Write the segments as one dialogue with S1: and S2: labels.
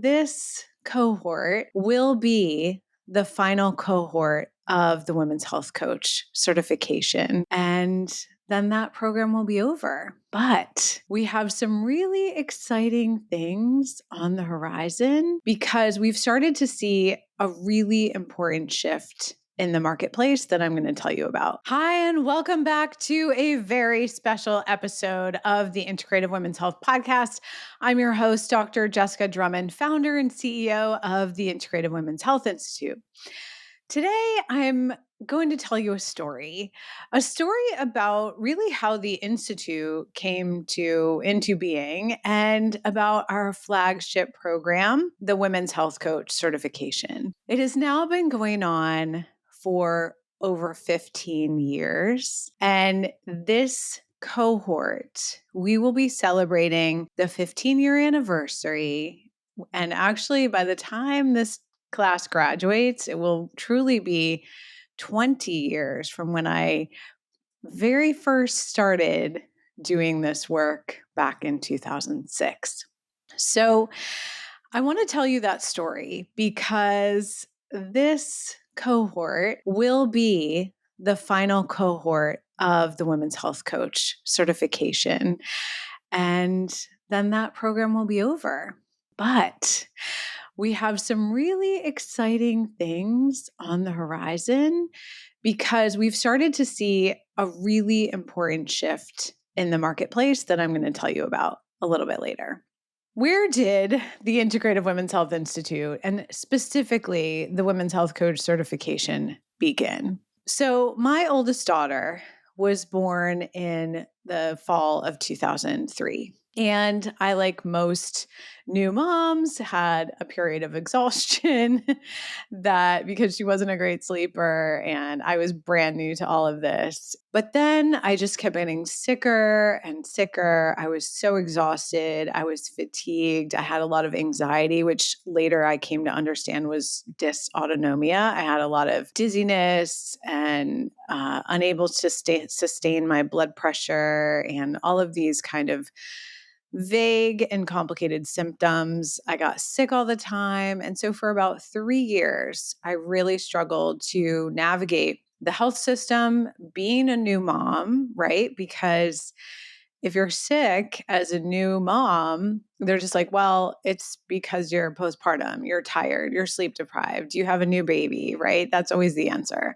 S1: This cohort will be the final cohort of the Women's Health Coach certification. And then that program will be over. But we have some really exciting things on the horizon because we've started to see a really important shift in the marketplace that I'm going to tell you about. Hi, and welcome back to a very special episode of the Integrative Women's Health Podcast. I'm your host, Dr. Jessica Drummond, founder and CEO of the Integrative Women's Health Institute. Today, I'm going to tell you a story about really how the Institute came into being and about our flagship program, the Women's Health Coach certification. It has now been going on for over 15 years. And this cohort, we will be celebrating the 15-year anniversary. And actually, by the time this class graduates, it will truly be 20 years from when I very first started doing this work back in 2006. So I want to tell you that story because this cohort will be the final cohort of the Women's Health Coach certification. And then that program will be over. But we have some really exciting things on the horizon because we've started to see a really important shift in the marketplace that I'm going to tell you about a little bit later. Where did the Integrative Women's Health Institute and specifically the Women's Health Coach certification begin? So my oldest daughter was born in the fall of 2003. And I, like most new moms, had a period of exhaustion that because she wasn't a great sleeper and I was brand new to all of this. But then I just kept getting sicker and sicker. I was so exhausted. I was fatigued. I had a lot of anxiety, which later I came to understand was dysautonomia. I had a lot of dizziness and unable to sustain my blood pressure and all of these kind of vague and complicated symptoms. I got sick all the time. And so for about 3 years, I really struggled to navigate the health system, being a new mom, right? Because if you're sick as a new mom, they're just like, well, it's because you're postpartum, you're tired, you're sleep deprived, you have a new baby, right? That's always the answer.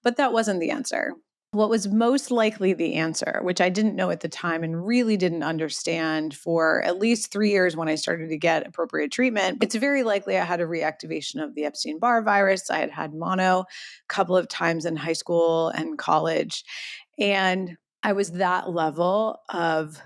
S1: But that wasn't the answer. What was most likely the answer, which I didn't know at the time and really didn't understand for at least 3 years when I started to get appropriate treatment, it's very likely I had a reactivation of the Epstein-Barr virus. I had mono a couple of times in high school and college. And I was that level of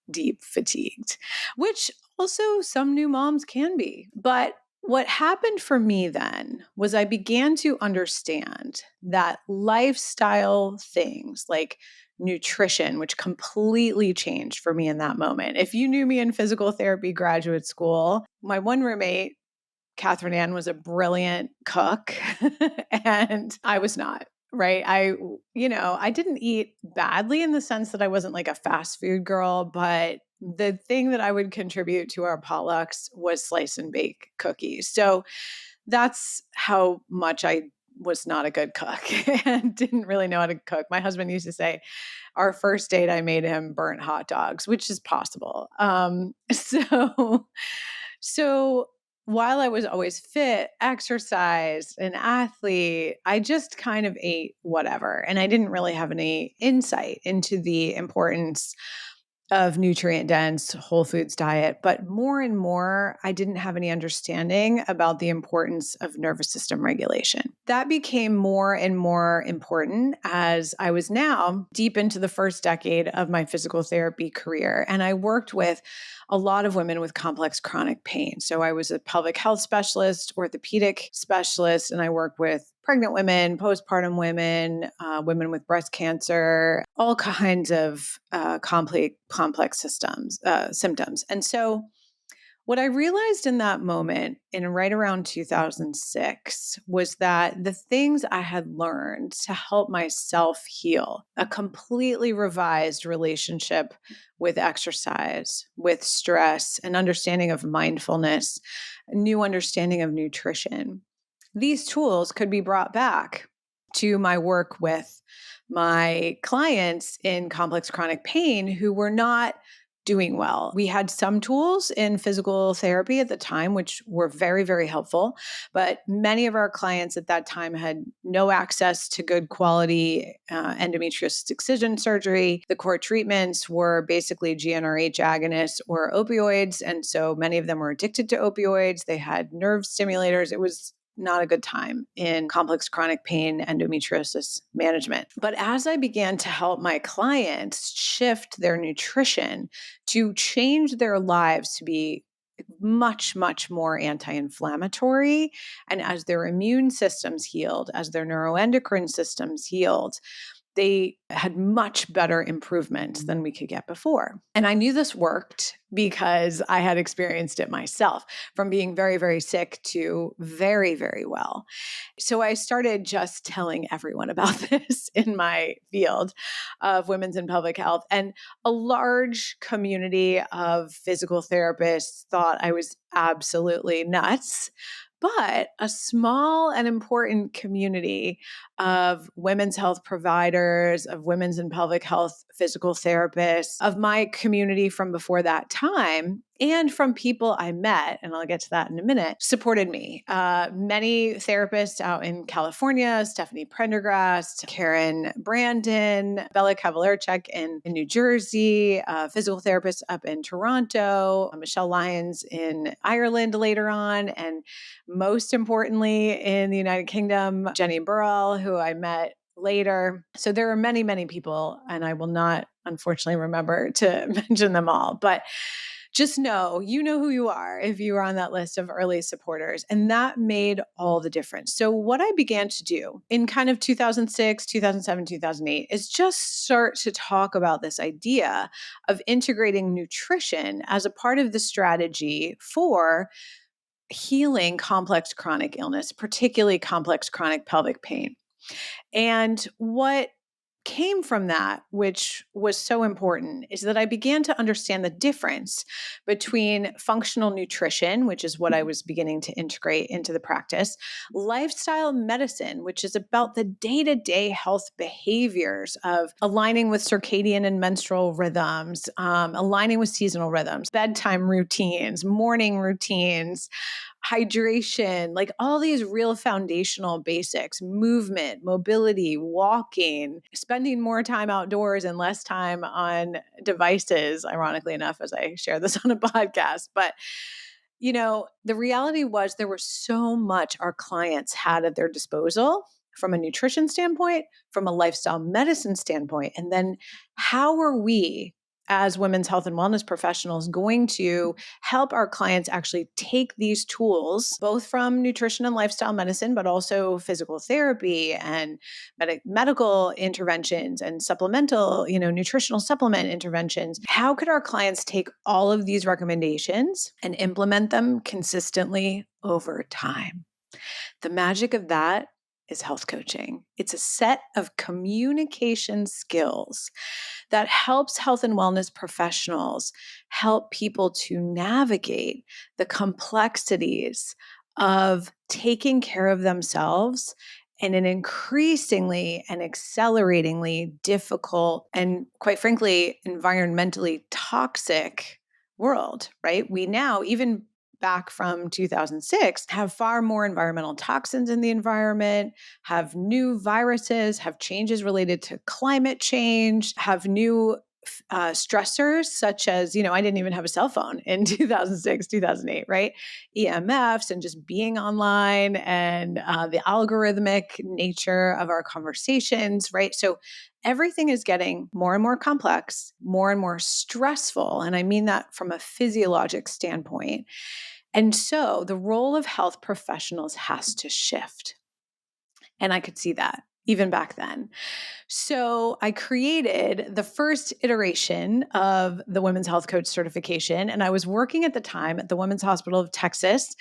S1: deep fatigued, which also some new moms can be. But what happened for me then was I began to understand that lifestyle things like nutrition, which completely changed for me in that moment. If you knew me in physical therapy graduate school, my one roommate, Catherine Ann, was a brilliant cook and I was not. Right. I didn't eat badly in the sense that I wasn't like a fast food girl, but the thing that I would contribute to our potlucks was slice and bake cookies. So that's how much I was not a good cook and didn't really know how to cook. My husband used to say, our first date, I made him burnt hot dogs, which is possible. So while I was always fit, exercised, an athlete, I just kind of ate whatever. And I didn't really have any insight into the importance of nutrient dense whole foods diet. But more and more, I didn't have any understanding about the importance of nervous system regulation. That became more and more important as I was now deep into the first decade of my physical therapy career. And I worked with a lot of women with complex chronic pain. So I was a pelvic health specialist, orthopedic specialist, and I worked with pregnant women, postpartum women, women with breast cancer, all kinds of complex symptoms. And so what I realized in that moment, in right around 2006, was that the things I had learned to help myself heal, a completely revised relationship with exercise, with stress, an understanding of mindfulness, new understanding of nutrition. These tools could be brought back to my work with my clients in complex chronic pain who were not doing well. We had some tools in physical therapy at the time, which were very, very helpful. But many of our clients at that time had no access to good quality endometriosis excision surgery. The core treatments were basically GnRH agonists or opioids. And so many of them were addicted to opioids. They had nerve stimulators. It was not a good time in complex chronic pain endometriosis management. But as I began to help my clients shift their nutrition to change their lives to be much, much more anti-inflammatory, and as their immune systems healed, as their neuroendocrine systems healed, they had much better improvement than we could get before. And I knew this worked because I had experienced it myself, from being very, very sick to very, very well. So I started just telling everyone about this in my field of women's and pelvic health. And a large community of physical therapists thought I was absolutely nuts. But a small and important community of women's health providers, of women's and pelvic health physical therapists, of my community from before that time, and from people I met, and I'll get to that in a minute, supported me. Many therapists out in California, Stephanie Prendergast, Karen Brandon, Bella Kavalerchuk in New Jersey, physical therapists up in Toronto, Michelle Lyons in Ireland later on, and most importantly in the United Kingdom, Jenny Burrell, who I met later. So there are many, many people, and I will not, unfortunately, remember to mention them all. But just know, you know who you are if you are on that list of early supporters. And that made all the difference. So what I began to do in kind of 2006, 2007, 2008 is just start to talk about this idea of integrating nutrition as a part of the strategy for healing complex chronic illness, particularly complex chronic pelvic pain. And what came from that, which was so important, is that I began to understand the difference between functional nutrition, which is what I was beginning to integrate into the practice, lifestyle medicine, which is about the day-to-day health behaviors of aligning with circadian and menstrual rhythms, aligning with seasonal rhythms, bedtime routines, morning routines, hydration, like all these real foundational basics, movement, mobility, walking, spending more time outdoors and less time on devices, ironically enough, as I share this on a podcast. But, the reality was there was so much our clients had at their disposal from a nutrition standpoint, from a lifestyle medicine standpoint. And then how are we as women's health and wellness professionals going to help our clients actually take these tools, both from nutrition and lifestyle medicine, but also physical therapy and medical interventions and supplemental, nutritional supplement interventions. How could our clients take all of these recommendations and implement them consistently over time? The magic of that is health coaching. It's a set of communication skills that helps health and wellness professionals help people to navigate the complexities of taking care of themselves in an increasingly and acceleratingly difficult and, quite frankly, environmentally toxic world, right? We now, even back from 2006, have far more environmental toxins in the environment, have new viruses, have changes related to climate change, have new stressors such as, I didn't even have a cell phone in 2006, 2008, right? EMFs and just being online and the algorithmic nature of our conversations, right? So everything is getting more and more complex, more and more stressful. And I mean that from a physiologic standpoint. And so the role of health professionals has to shift. And I could see that even back then. So I created the first iteration of the Women's Health Coach certification. And I was working at the time at the Women's Hospital of Texas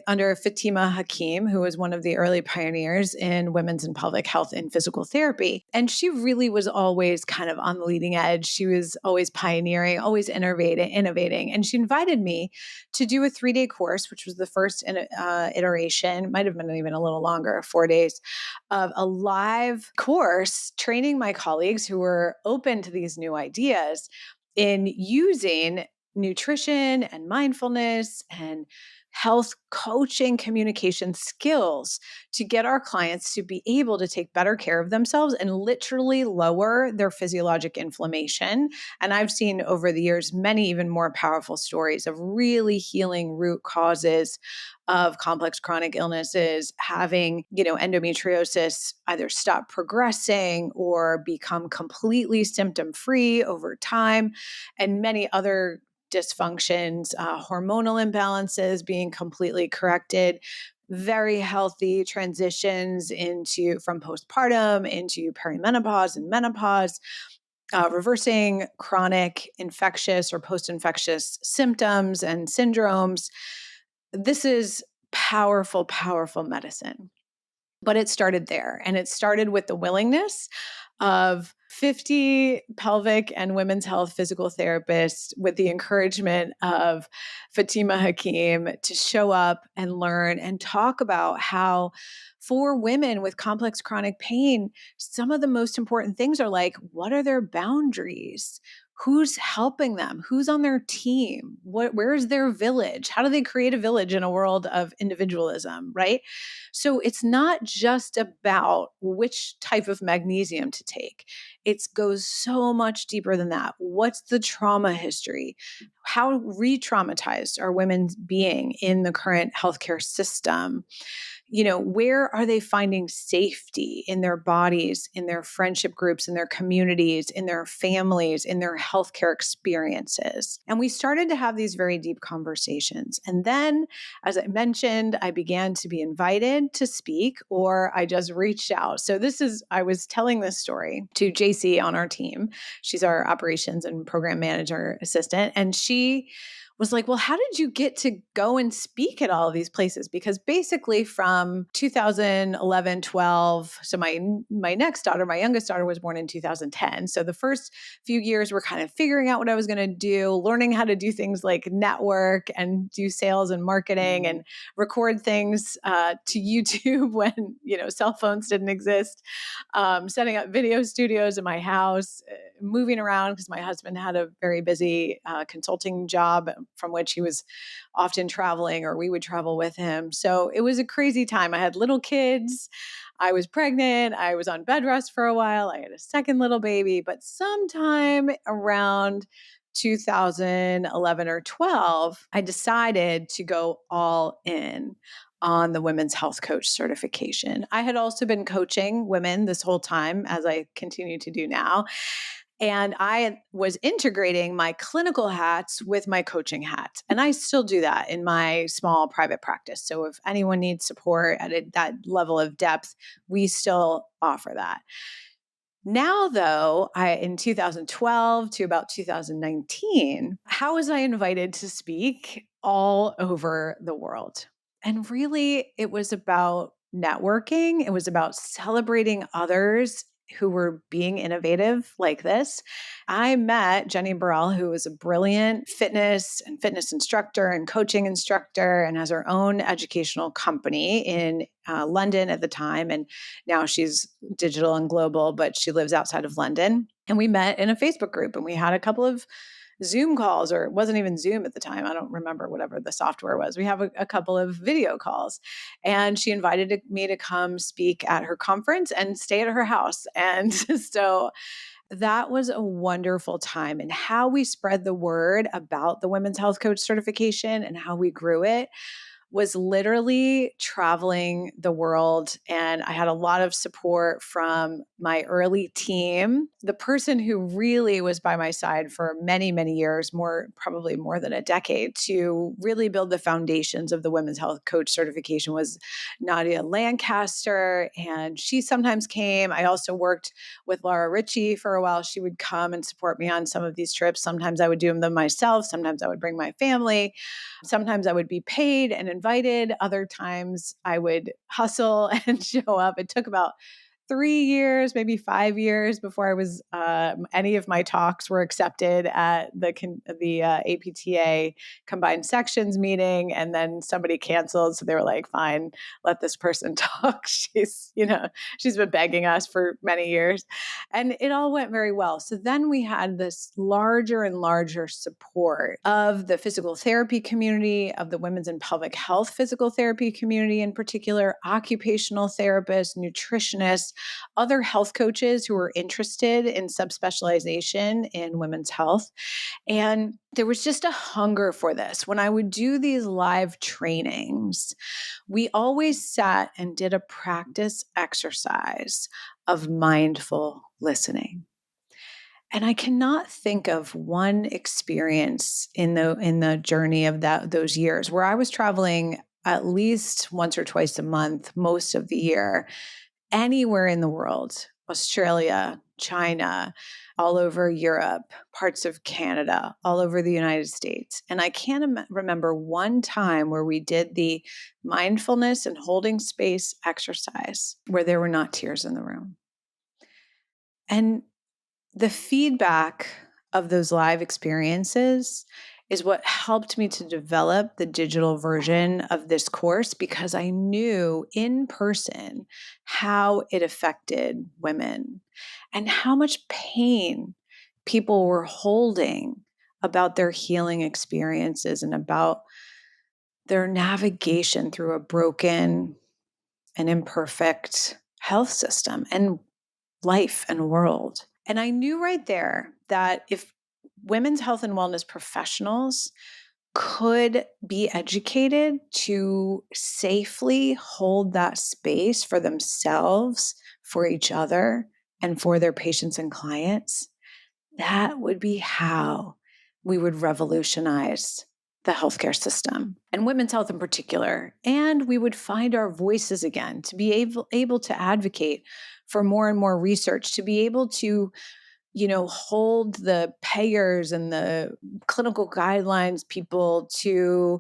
S1: under Fatima Hakim, who was one of the early pioneers in women's and pelvic health and physical therapy. And she really was always kind of on the leading edge. She was always pioneering, always innovating. And she invited me to do a 3-day course, which was the first iteration, might have been even a little longer, 4 days, of a live course training my colleagues who were open to these new ideas in using nutrition and mindfulness and health coaching communication skills to get our clients to be able to take better care of themselves and literally lower their physiologic inflammation. And I've seen over the years many even more powerful stories of really healing root causes of complex chronic illnesses, having, endometriosis either stop progressing or become completely symptom-free over time, and many other dysfunctions, hormonal imbalances being completely corrected, very healthy transitions from postpartum into perimenopause and menopause, reversing chronic infectious or post-infectious symptoms and syndromes. This is powerful, powerful medicine. But it started there. And it started with the willingness of 50 pelvic and women's health physical therapists, with the encouragement of Fatima Hakim, to show up and learn and talk about how, for women with complex chronic pain, some of the most important things are like, what are their boundaries? Who's helping them? Who's on their team? Where's their village? How do they create a village in a world of individualism, right? So it's not just about which type of magnesium to take. It goes so much deeper than that. What's the trauma history? How re-traumatized are women being in the current healthcare system? Where are they finding safety in their bodies, in their friendship groups, in their communities, in their families, in their healthcare experiences? And we started to have these very deep conversations. And then, as I mentioned, I began to be invited to speak, or I just reached out. So I was telling this story to JC on our team. She's our operations and program manager assistant. And she was like, well, how did you get to go and speak at all of these places? Because basically from 2011, 12, so my youngest daughter was born in 2010. So the first few years were kind of figuring out what I was going to do, learning how to do things like network and do sales and marketing and record things to YouTube when, cell phones didn't exist, setting up video studios in my house, moving around because my husband had a very busy consulting job from which he was often traveling, or we would travel with him. So it was a crazy time. I had little kids. I was pregnant. I was on bed rest for a while. I had a second little baby. But sometime around 2011 or 12, I decided to go all in on the Women's Health Coach certification. I had also been coaching women this whole time, as I continue to do now. And I was integrating my clinical hats with my coaching hat. And I still do that in my small private practice. So if anyone needs support at that level of depth, we still offer that. Now, though, in 2012 to about 2019, how was I invited to speak all over the world? And really, it was about networking. It was about celebrating others who were being innovative like this. I met Jenny Burrell, who was a brilliant fitness instructor and coaching instructor, and has her own educational company in London at the time. And now she's digital and global, but she lives outside of London. And we met in a Facebook group, and we had a couple of Zoom calls, or it wasn't even Zoom at the time. I don't remember whatever the software was. We have a couple of video calls, and she invited me to come speak at her conference and stay at her house. And so that was a wonderful time. And how we spread the word about the Women's Health Coach certification and how we grew it was literally traveling the world. And I had a lot of support from my early team. The person who really was by my side for many, many years, probably more than a decade, to really build the foundations of the Women's Health Coach certification was Nadia Lancaster. And she sometimes came. I also worked with Laura Ritchie for a while. She would come and support me on some of these trips. Sometimes I would do them myself. Sometimes I would bring my family. Sometimes I would be paid and invited. Other times I would hustle and show up. It took about 3 years, maybe 5 years before I was any of my talks were accepted at the APTA combined sections meeting, and then somebody canceled, so they were like, "Fine, let this person talk. She's been begging us for many years," and it all went very well. So then we had this larger and larger support of the physical therapy community, of the women's and pelvic health physical therapy community in particular, occupational therapists, nutritionists, other health coaches who were interested in subspecialization in women's health. And there was just a hunger for this. When I would do these live trainings, we always sat and did a practice exercise of mindful listening. And I cannot think of one experience in the journey of those years where I was traveling at least once or twice a month most of the year, anywhere in the world, Australia, China, all over Europe, parts of Canada, all over the United States. And I can't remember one time where we did the mindfulness and holding space exercise where there were not tears in the room. And the feedback of those live experiences is what helped me to develop the digital version of this course, because I knew in person how it affected women and how much pain people were holding about their healing experiences and about their navigation through a broken and imperfect health system and life and world. And I knew right there that if women's health and wellness professionals could be educated to safely hold that space for themselves, for each other, and for their patients and clients, that would be how we would revolutionize the healthcare system and women's health in particular. And we would find our voices again, to be able to advocate for more and more research, to be able to hold the payers and the clinical guidelines people to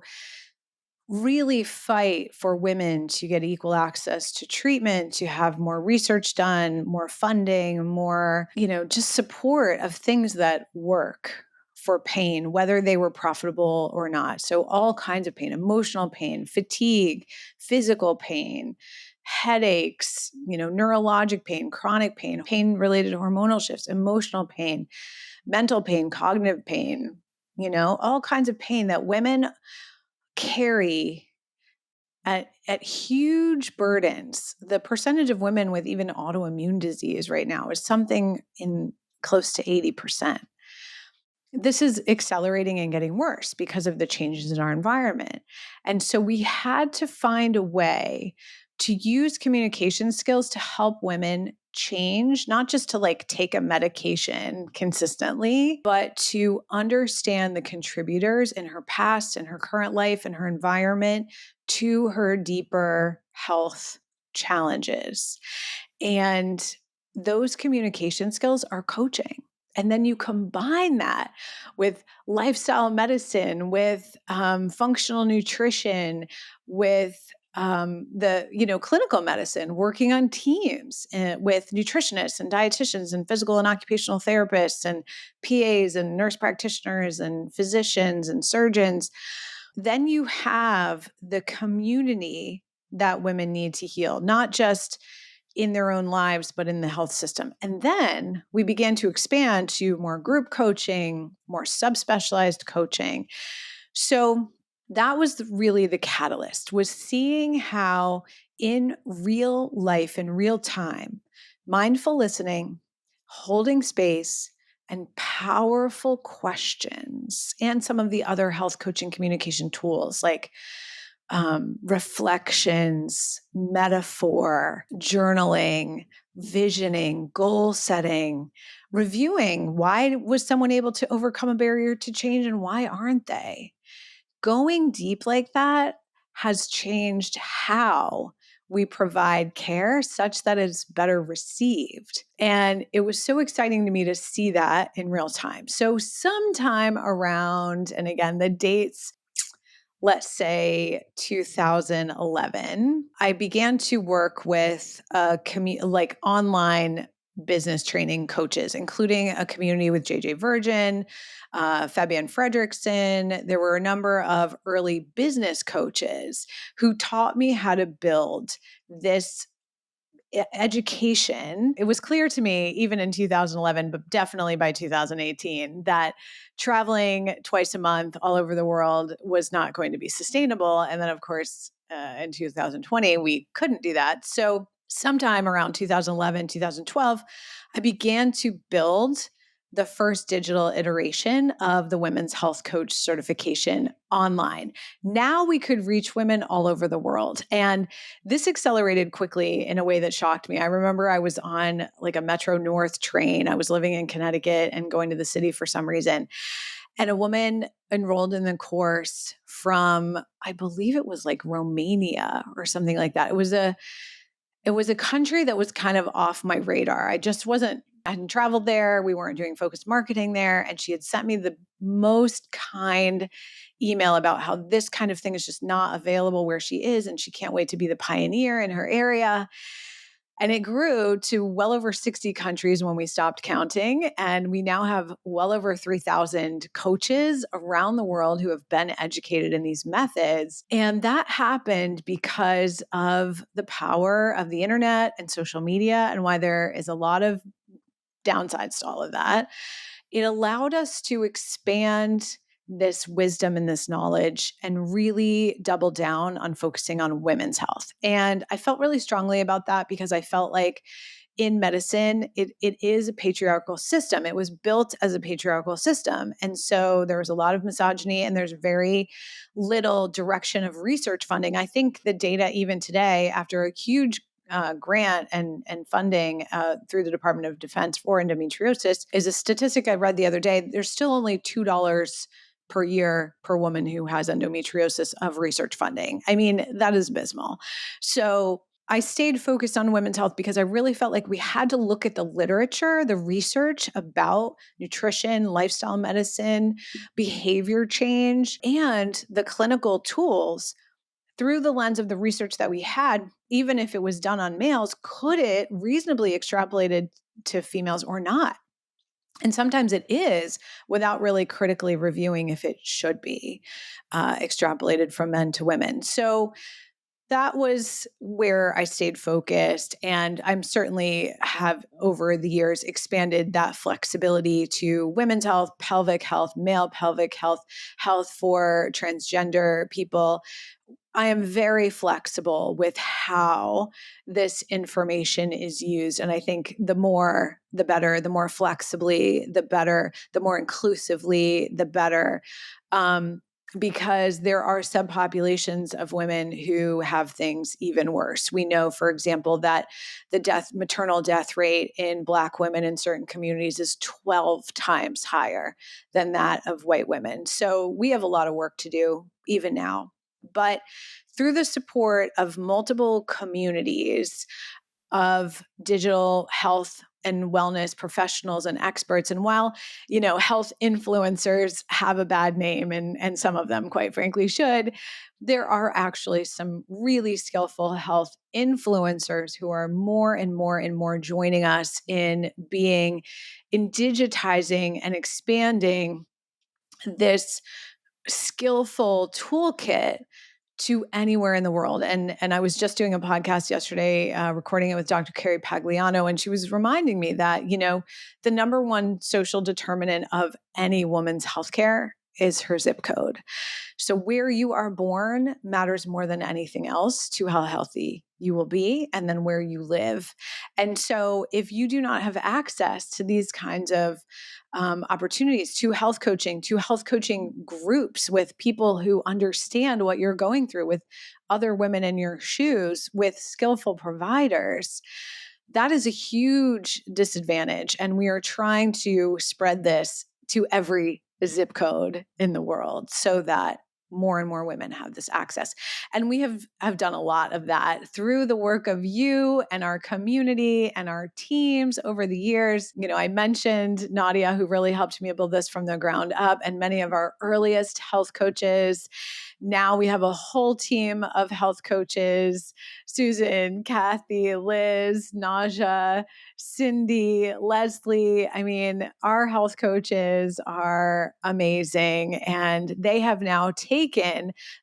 S1: really fight for women to get equal access to treatment, to have more research done, more funding, more, just support of things that work for pain, whether they were profitable or not. So all kinds of pain, emotional pain, fatigue, physical pain, headaches, neurologic pain, chronic pain, pain related to hormonal shifts, emotional pain, mental pain, cognitive pain, all kinds of pain that women carry at huge burdens. The percentage of women with even autoimmune disease right now is something in close to 80%. This is accelerating and getting worse because of the changes in our environment. And so we had to find a way to use communication skills to help women change, not just to take a medication consistently, but to understand the contributors in her past and her current life and her environment to her deeper health challenges. And those communication skills are coaching. And then you combine that with lifestyle medicine, with functional nutrition, with the clinical medicine, working on teams with nutritionists and dietitians and physical and occupational therapists and PAs and nurse practitioners and physicians and surgeons. Then you have the community that women need to heal, not just in their own lives, but in the health system. And then we began to expand to more group coaching, more subspecialized coaching. So that was really the catalyst, was seeing how in real life, in real time, mindful listening, holding space, and powerful questions, and some of the other health coaching communication tools like reflections, metaphor, journaling, visioning, goal setting, reviewing. Why was someone able to overcome a barrier to change and why aren't they? Going deep like that has changed how we provide care such that it's better received. And it was so exciting to me to see that in real time. So, sometime around, and again, the dates, let's say 2011, I began to work with like online business training coaches, including a community with JJ Virgin, Fabienne Fredrickson. There were a number of early business coaches who taught me how to build this education. It was clear to me, even in 2011, but definitely by 2018, that traveling twice a month all over the world was not going to be sustainable. And then, of course, in 2020, we couldn't do that. So, sometime around 2011, 2012, I began to build the first digital iteration of the Women's Health Coach certification online. Now we could reach women all over the world. And this accelerated quickly in a way that shocked me. I remember I was on like a Metro North train. I was living in Connecticut and going to the city for some reason. And a woman enrolled in the course from, I believe it was like Romania or something like that. It was a country that was kind of off my radar. I hadn't traveled there. We weren't doing focused marketing there. And she had sent me the most kind email about how this kind of thing is just not available where she is. And she can't wait to be the pioneer in her area. And it grew to well over 60 countries when we stopped counting. And we now have well over 3,000 coaches around the world who have been educated in these methods. And that happened because of the power of the internet and social media, and why there is a lot of downsides to all of that. It allowed us to expand this wisdom and this knowledge and really double down on focusing on women's health. And I felt really strongly about that because I felt like in medicine, it is a patriarchal system. It was built as a patriarchal system. And so there was a lot of misogyny and there's very little direction of research funding. I think the data even today, after a huge grant and funding through the Department of Defense for endometriosis, is a statistic I read the other day. There's still only $2 per year per woman who has endometriosis of research funding. I mean, that is abysmal. So I stayed focused on women's health because I really felt like we had to look at the literature, the research about nutrition, lifestyle medicine, behavior change, and the clinical tools through the lens of the research that we had. Even if it was done on males, could it reasonably extrapolated to females or not? And sometimes it is, without really critically reviewing if it should be extrapolated from men to women. So that was where I stayed focused. And I'm certainly have over the years expanded that flexibility to women's health, pelvic health, male pelvic health, health for transgender people. I am very flexible with how this information is used. And I think the more, the better, the more flexibly, the better, the more inclusively, the better. Because there are subpopulations of women who have things even worse. We know, for example, that the maternal death rate in Black women in certain communities is 12 times higher than that of white women. So we have a lot of work to do even now. But through the support of multiple communities of digital health and wellness professionals and experts, and while, health influencers have a bad name, and some of them, quite frankly, should, there are actually some really skillful health influencers who are more and more and more joining us in digitizing and expanding this skillful toolkit to anywhere in the world. And I was just doing a podcast yesterday, recording it with Dr. Carrie Pagliano, and she was reminding me that, the number one social determinant of any woman's healthcare is her zip code. So where you are born matters more than anything else to how healthy you will be, and then where you live. And so if you do not have access to these kinds of opportunities, to health coaching groups with people who understand what you're going through, with other women in your shoes, with skillful providers, that is a huge disadvantage. And we are trying to spread this to every zip code in the world so that more and more women have this access. And we have done a lot of that through the work of you and our community and our teams over the years. You know, I mentioned Nadia, who really helped me build this from the ground up, and many of our earliest health coaches. Now we have a whole team of health coaches: Susan, Kathy, Liz, Naja, Cindy, Leslie. I mean, our health coaches are amazing, and they have now taken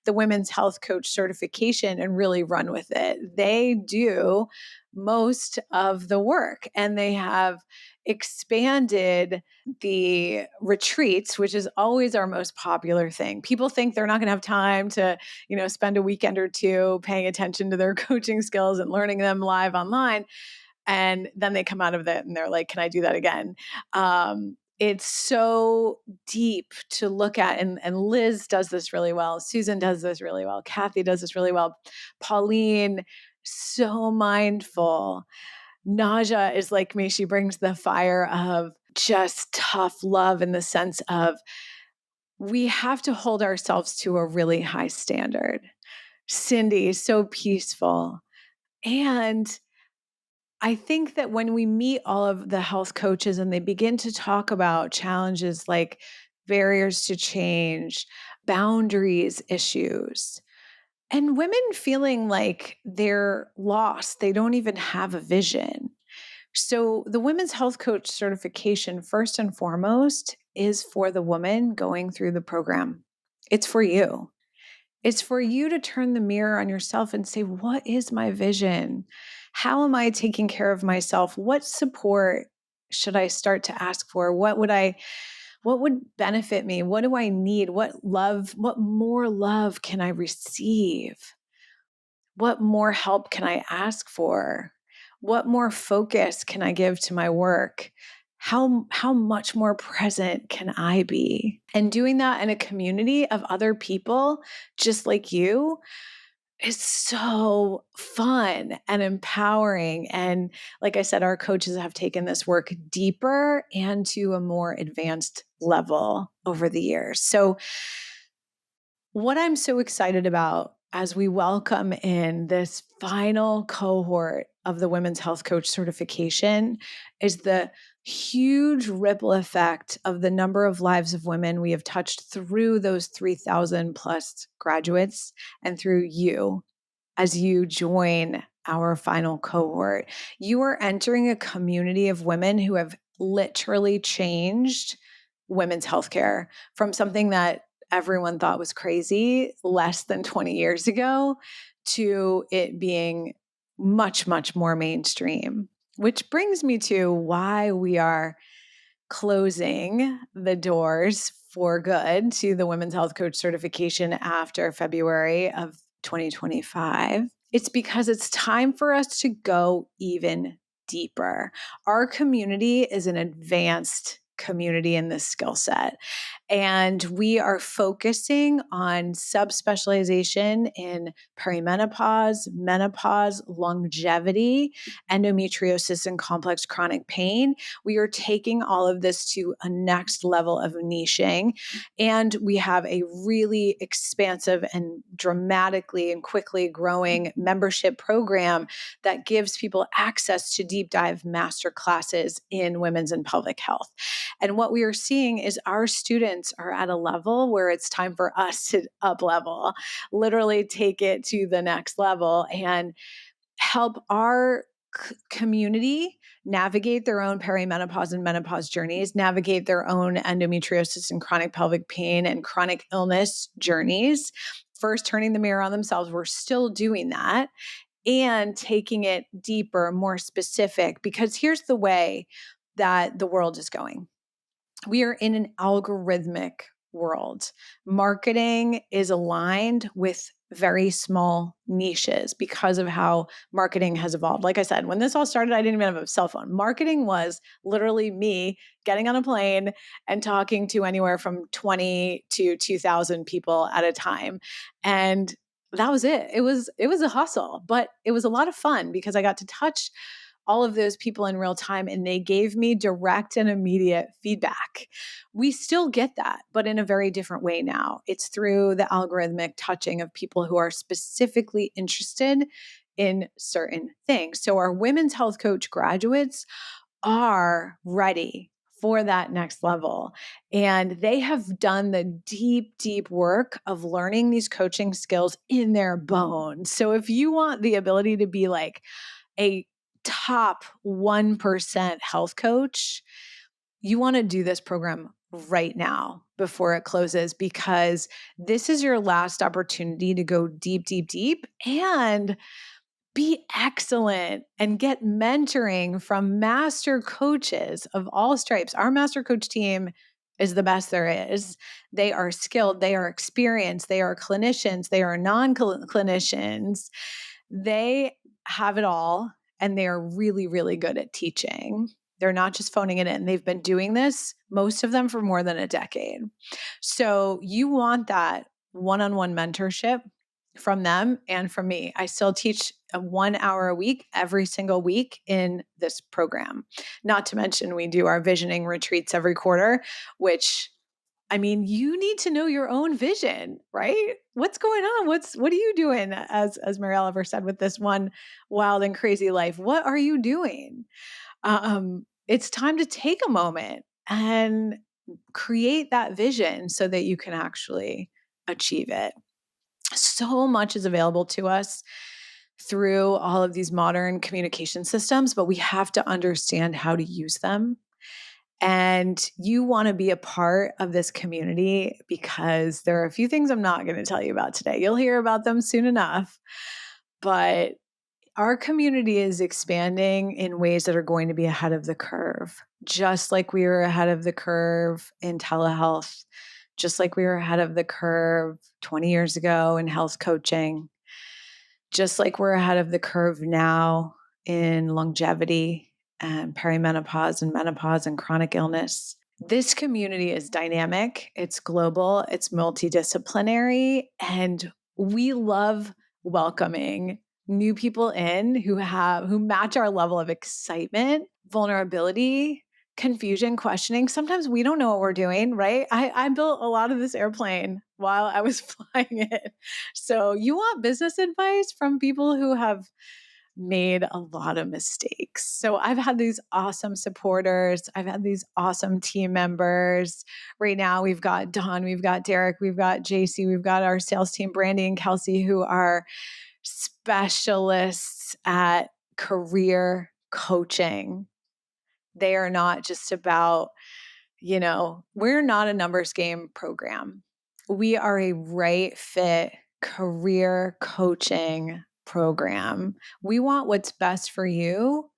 S1: the women's health coach certification and really run with it. They do most of the work, and they have expanded the retreats, which is always our most popular thing. People think they're not going to have time to, spend a weekend or two paying attention to their coaching skills and learning them live online. And then they come out of it and they're like, can I do that again? It's so deep to look at. And Liz does this really well. Susan does this really well. Kathy does this really well. Pauline, so mindful. Naja is like me. She brings the fire of just tough love, in the sense of we have to hold ourselves to a really high standard. Cindy is so peaceful. And I think that when we meet all of the health coaches and they begin to talk about challenges like barriers to change, boundaries issues, and women feeling like they're lost, they don't even have a vision. So, the women's health coach certification, first and foremost, is for the woman going through the program. It's for you. It's for you to turn the mirror on yourself and say, what is my vision? How am I taking care of myself? What support should I start to ask for? What would benefit me? What do I need? What more love can I receive? What more help can I ask for? What more focus can I give to my work? How much more present can I be? And doing that in a community of other people just like you is so fun and empowering. And like I said, our coaches have taken this work deeper and to a more advanced level over the years. So what I'm so excited about as we welcome in this final cohort of the Women's Health Coach certification is the huge ripple effect of the number of lives of women we have touched through those 3,000 plus graduates and through you as you join our final cohort. You are entering a community of women who have literally changed women's healthcare from something that everyone thought was crazy less than 20 years ago to it being much, much more mainstream. Which brings me to why we are closing the doors for good to the Women's Health Coach certification after February of 2025. It's because it's time for us to go even deeper. Our community is an advanced community in this skill set. And we are focusing on subspecialization in perimenopause, menopause, longevity, endometriosis, and complex chronic pain. We are taking all of this to a next level of niching. And we have a really expansive and dramatically and quickly growing membership program that gives people access to deep dive master classes in women's and pelvic health. And what we are seeing is our students are at a level where it's time for us to up level, literally take it to the next level and help our community navigate their own perimenopause and menopause journeys, navigate their own endometriosis and chronic pelvic pain and chronic illness journeys. First, turning the mirror on themselves. We're still doing that and taking it deeper, more specific, because here's the way that the world is going. We are in an algorithmic world. Marketing is aligned with very small niches because of how marketing has evolved. Like I said, when this all started, I didn't even have a cell phone. Marketing was literally me getting on a plane and talking to anywhere from 20 to 2,000 people at a time. And that was it. It was a hustle, but it was a lot of fun because I got to touch all of those people in real time and they gave me direct and immediate feedback. We still get that, but in a very different way now. It's through the algorithmic touching of people who are specifically interested in certain things. So our women's health coach graduates are ready for that next level. And they have done the deep, deep work of learning these coaching skills in their bones. So if you want the ability to be like a top 1% health coach, you want to do this program right now before it closes, because this is your last opportunity to go deep, deep, deep and be excellent and get mentoring from master coaches of all stripes. Our master coach team is the best there is. They are skilled, they are experienced, they are clinicians, they are non-clinicians. They have it all, and they are really, really good at teaching. They're not just phoning it in. They've been doing this, most of them, for more than a decade. So you want that one-on-one mentorship from them and from me. I still teach 1 hour a week, every single week in this program. Not to mention, we do our visioning retreats every quarter, which, I mean, you need to know your own vision, right? What's going on? What are you doing? As Marielle ever said, with this one wild and crazy life, what are you doing? It's time to take a moment and create that vision so that you can actually achieve it. So much is available to us through all of these modern communication systems, but we have to understand how to use them. And you want to be a part of this community because there are a few things I'm not going to tell you about today. You'll hear about them soon enough. But our community is expanding in ways that are going to be ahead of the curve, just like we were ahead of the curve in telehealth, just like we were ahead of the curve 20 years ago in health coaching, just like we're ahead of the curve now in longevity and perimenopause and menopause and chronic illness. This community is dynamic, it's global, it's multidisciplinary, and we love welcoming new people in who match our level of excitement, vulnerability, confusion, questioning. Sometimes we don't know what we're doing, right? I built a lot of this airplane while I was flying it. So you want business advice from people who have made a lot of mistakes. So I've had these awesome supporters. I've had these awesome team members. Right now, we've got Dawn, we've got Derek, we've got JC, we've got our sales team, Brandy and Kelsey, who are specialists at career coaching. They are not just about, we're not a numbers game program. We are a right fit career coaching program. We want what's best for you.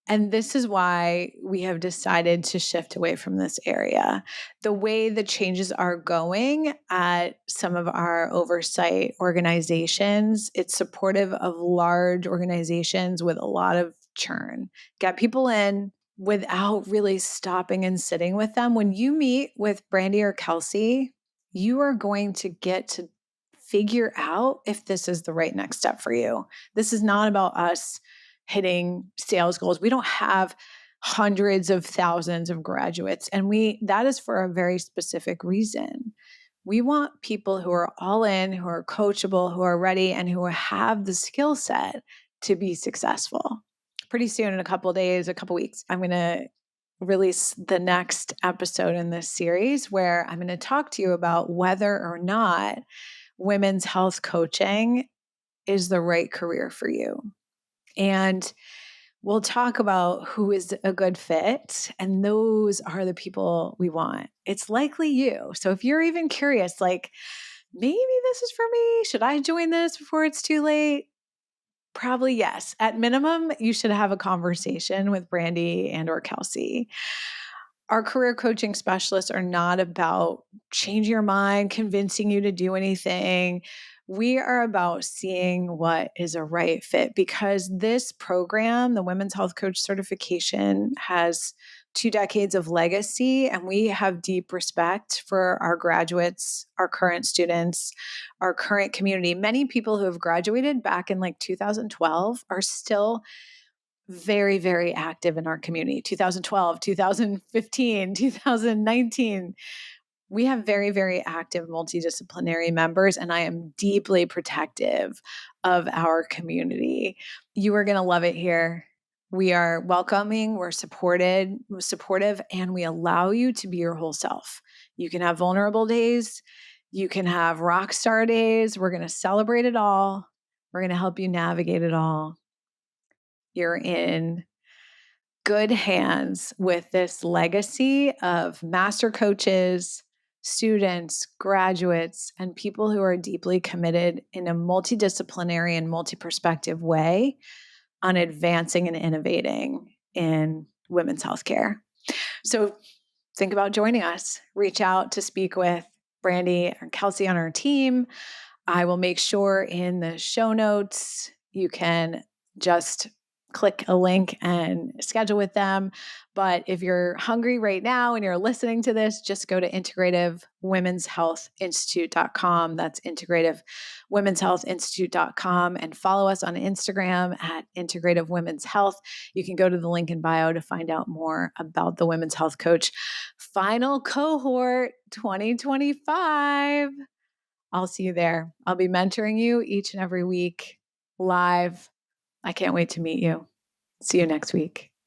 S1: And this is why we have decided to shift away from this area. The way the changes are going at some of our oversight organizations, it's supportive of large organizations with a lot of churn. Get people in without really stopping and sitting with them. When you meet with Brandy or Kelsey, you are going to get to figure out if this is the right next step for you. This is not about us hitting sales goals. We don't have hundreds of thousands of graduates, and that is for a very specific reason. We want people who are all in, who are coachable, who are ready, and who have the skill set to be successful. Pretty soon, in a couple of days, a couple of weeks, I'm going to release the next episode in this series where I'm going to talk to you about whether or not women's health coaching is the right career for you. And we'll talk about who is a good fit. And those are the people we want. It's likely you. So if you're even curious, like, maybe this is for me, should I join this before it's too late? Probably yes. At minimum, you should have a conversation with Brandy and or Kelsey. our career coaching specialists are not about changing your mind, convincing you to do anything. We are about seeing what is a right fit, because this program, the Women's Health Coach Certification, has 2 decades of legacy, and we have deep respect for our graduates, our current students, our current community. Many people who have graduated back in like 2012 are still very, very active in our community. 2012, 2015, 2019. We have very, very active multidisciplinary members, and I am deeply protective of our community. You are going to love it here. We are welcoming, we're supportive, and we allow you to be your whole self. You can have vulnerable days, you can have rock star days. We're going to celebrate it all. We're going to help you navigate it all. You're in good hands with this legacy of master coaches, students, graduates, and people who are deeply committed in a multidisciplinary and multi-perspective way on advancing and innovating in women's healthcare. So think about joining us. Reach out to speak with Brandy or Kelsey on our team. I will make sure in the show notes you can just click a link and schedule with them. But if you're hungry right now and you're listening to this, just go to integrativewomenshealthinstitute.com. That's integrativewomenshealthinstitute.com, and follow us on Instagram at Integrative Women's Health. You can go to the link in bio to find out more about the Women's Health Coach Final Cohort 2025. I'll see you there. I'll be mentoring you each and every week live. I can't wait to meet you. See you next week.